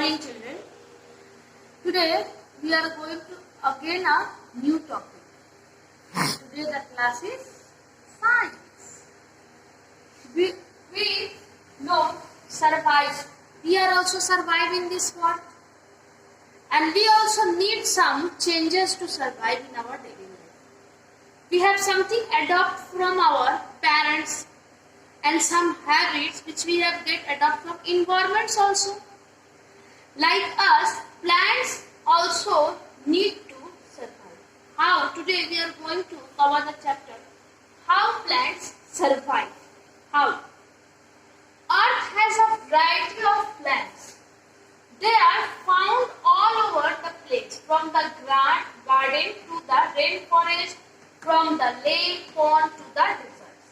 morning, children. Today we are going to again a new topic. Today the class is science. We know survive. We are also surviving this world, and we also need some changes to survive in our daily life. We have something adopt from our parents and some habits which we have get adopt from environments also. Like us, plants also need to survive. How? Today we are going to cover the chapter how plants survive. How? Earth has a variety of plants. They are found all over the place, from the garden to the rainforest, from the lake pond to the deserts.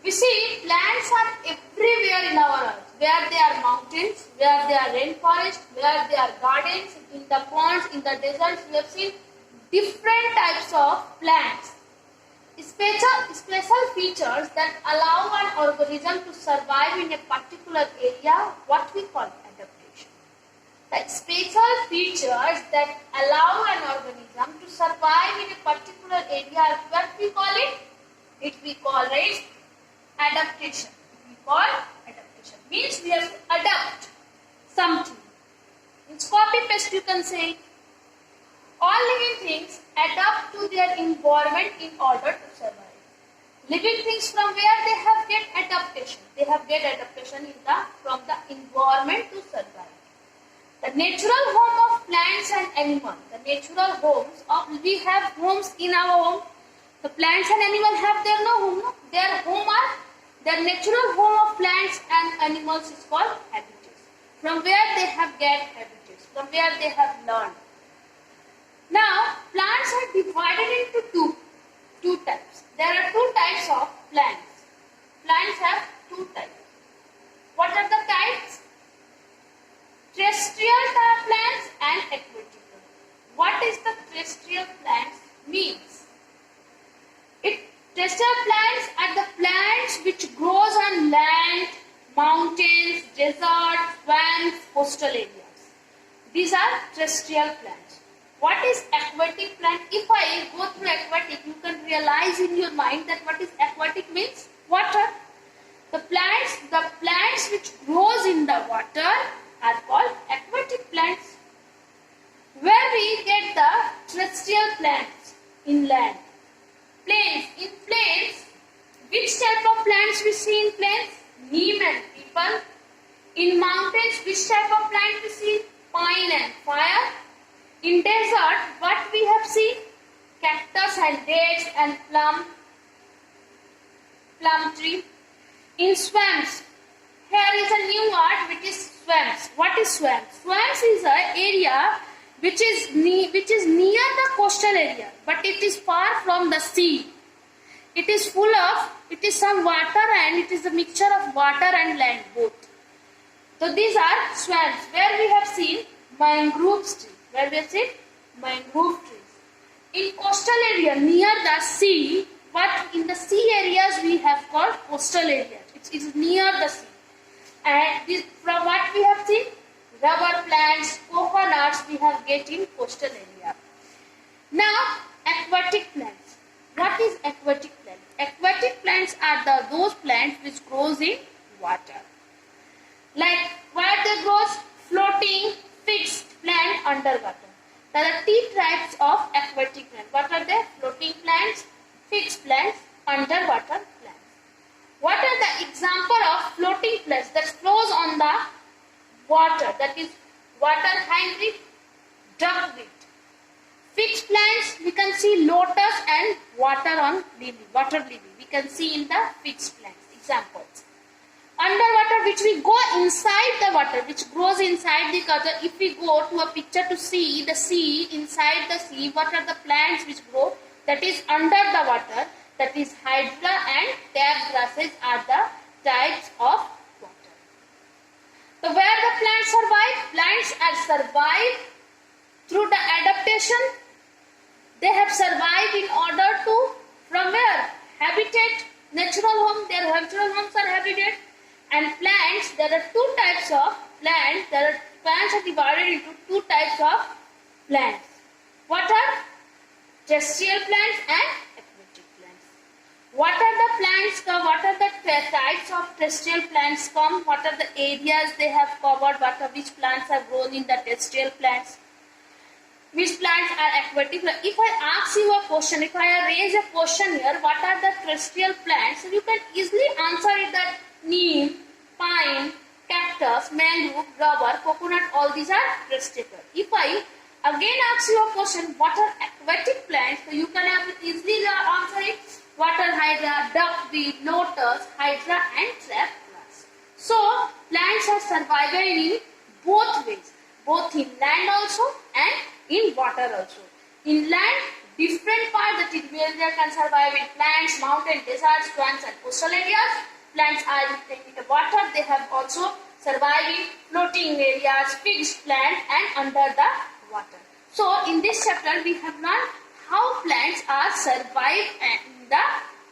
We see plants are everywhere in our earth, where there are mountains, where there are rainforests, where there are gardens, in the ponds, in the deserts. We have seen different types of plants. Special features that allow an organism to survive in a particular area, what we call adaptation. The special features that allow an organism to survive in a particular area, what we call it? We call it adaptation. We call adaptation. Means we have to adapt something. It's copy paste, you can say. All living things adapt to their environment in order to survive. Living things, from where they have get adaptation? They have get adaptation from the environment to survive. The natural home of plants and animals. The natural homes of, we have homes in our home. The plants and animals have their no home. No? Their natural home of plants and animals is called habitats. From where they have get habitats. From where they have learned. Now, plants are divided into two types. There are two types of plants. Plants have two types. What are the types? Terrestrial plants and aquatic plants. What is the terrestrial plants means? Terrestrial plants are the plants which grows on land, mountains, deserts, swamps, coastal areas. These are terrestrial plants. What is aquatic plant? If I go through aquatic, you can realize in your mind that what is aquatic means water. The plants which grows in the water are called aquatic plants. Where we get the terrestrial plants? In land. Plains. In plains, which type of plants we see in plains? Neem and people. In mountains, which type of plant we see? Pine and fire. In desert, what we have seen? Cactus and dates and plum tree. In swamps, here is a new word which is swamps. What is swamps? Swamps is an area which is near the coastal area, but it is far from the sea. It is some water, and it is a mixture of water and land both. So these are swamps, where we have seen mangrove trees. Where we have seen mangrove trees. In coastal area near the sea, what in the sea areas we have called coastal areas. It is near the sea. And this, from what we have seen, rubber plants, coconuts we have get in coastal area. Now, aquatic plants. What is aquatic plant? Aquatic plants are those plants which grows in water. Like where they grows? Floating, fixed plant underwater. There are three types of aquatic plants. What are they? Floating plants, fixed plants, underwater plants. What are the example of floating plants that flows on the water? That is water hindleaf, duckweed. Fixed plants, we can see lotus and water lily. We can see in the fixed plants. Examples. Underwater, which we go inside the water, which grows inside the water. If we go to a picture to see the sea, inside the sea, what are the plants which grow? That is under the water. That is hydra and tap grasses are the types of water. So where the plants survive? Plants are survived through the adaptation. They have survived in order to, from where? Habitat, natural home. Their natural homes are habitat. And plants, there are two types of plants. There are plants are divided into two types of plants. What are terrestrial plants and aquatic plants? What are the plants? What are the types of terrestrial plants? What are the areas they have covered? Which plants have grown in the terrestrial plants? Which plants are aquatic? If I ask you a question, if I raise a question here, what are the terrestrial plants? So you can easily answer it that neem, pine, cactus, mangrove, rubber, coconut, all these are terrestrial. If I again ask you a question, what are aquatic plants? So you can easily answer it. Water hydra, duckweed, lotus, hydra and trap. So plants are survival in both ways, both in land also and in water also. In land, different parts that they can survive in plants, mountain, deserts, swamps and coastal areas. Plants are in the water, they have also survived in floating areas, fixed land and under the water. So in this chapter we have learned how plants are survived in the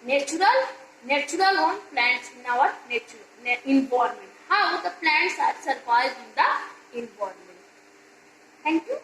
natural home plants in our environment. How the plants are survived in the environment. Thank you.